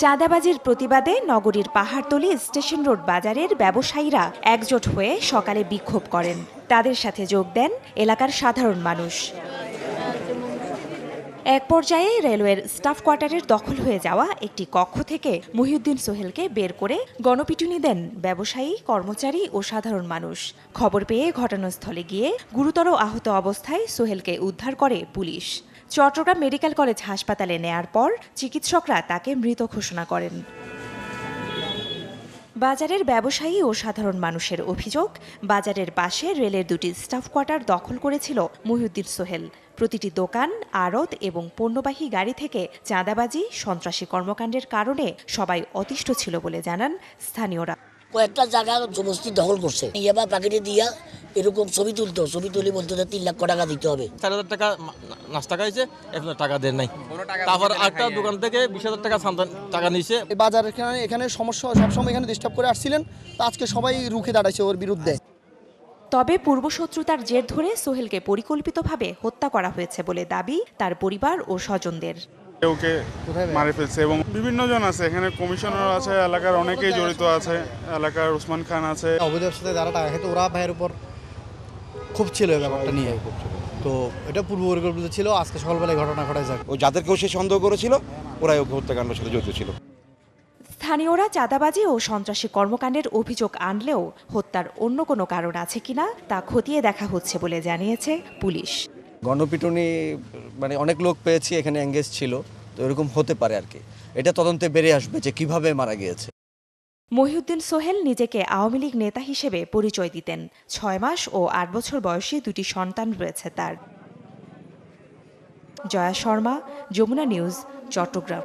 চাঁদাবাজির প্রতিবাদে নগরীর পাহাড়তলী স্টেশন রোড বাজারের ব্যবসায়ীরা একজোট হয়ে সকালে বিক্ষোভ করেন। তাদের সাথে যোগ দেন এলাকার সাধারণ মানুষ। এক পর্যায়ে রেলওয়ের স্টাফ কোয়ার্টারের দখল হয়ে যাওয়া একটি কক্ষ থেকে মহিউদ্দিন সোহেলকে বের করে গণপিটুনি দেন ব্যবসায়ী, কর্মচারী ও সাধারণ মানুষ। খবর পেয়ে ঘটনাস্থলে গিয়ে গুরুতর আহত অবস্থায় সোহেলকে উদ্ধার করে পুলিশ। চট্টগ্রাম মেডিকেল কলেজ হাসপাতালে নেয়ার পর চিকিৎসকরা তাকে মৃত ঘোষণা করেন। বাজারের ব্যবসায়ী ও সাধারণ মানুষের অভিযোগ, বাজারের পাশে রেলের দুটি স্টাফ কোয়ার্টার দখল করেছিল মহিউদ্দিন সোহেল। প্রতিটি দোকান, আড়ত এবং পণ্যবাহী গাড়ি থেকে চাঁদাবাজি, সন্ত্রাসী কর্মকাণ্ডের কারণে সবাই অতিষ্ঠ ছিল বলে জানান স্থানীয়রা। কয়েকটা জায়গা জবরদস্তি দখল করছে, ইয়াবা প্যাকেটে দিয়া এরকম ছবি তুলি বলতে 3 লাখ টাকা দিতে হবে। 4,000 টাকা নাস্তা খাইছে, এখন টাকা দেন নাই। তারপর একটা দোকান থেকে 20,000 টাকা টাকা নিয়েছে। বাজার এখানে সমস্যা সবসময় এখানে ডিস্টার্ব করে আসছিলেন, তো আজকে সবাই রুখে দাঁড়াইছে ওর বিরুদ্ধে। তবে পূর্বশত্রুতার জের ধরে সোহেলকে পরিকল্পিতভাবে হত্যা করা হয়েছে বলে দাবি তার পরিবার ও স্বজনদের। ওকে মারে ফেলছে এবং বিভিন্ন জন আছে, এখানে কমিশনার আছে, এলাকার অনেকেই জড়িত আছে, এলাকার ওসমান খান আছে। অবৈধের সাথে যারা টাকা খেতে ওরা ভাইয়ের উপর খুব ছিল ব্যাপারটা নিয়ে, তো এটা পূর্ব পরিকল্পিত ছিল। আজকে সকালবেলায় ঘটনা ঘটায় যায়, ও যাদেরকেও সে সন্দেহ করেছিল ওরাই ওকে হত্যাকাণ্ডের সাথে জড়িত ছিল। স্থানীয়রা চাঁদাবাজি ও সন্ত্রাসী কর্মকাণ্ডের অভিযোগ আনলেও হত্যার অন্য কোনো কারণ আছে কিনা তা খতিয়ে দেখা হচ্ছে বলে জানিয়েছে পুলিশ। গণপিটুনি অনেক লোক পেয়েছি এখানে এঙ্গেজ ছিল, তো এরকম হতে পারে আর কি। এটা তদন্তে বেরিয়ে আসবে যে কিভাবে মারা গিয়েছে। মহিউদ্দিন সোহেল নিজেকে আওয়ামী লীগ নেতা হিসেবে পরিচয় দিতেন। 6 মাস ও 8 বছর বয়সী 2টি সন্তান রয়েছে তার। জয়া শর্মা, যমুনা নিউজ, চট্টগ্রাম।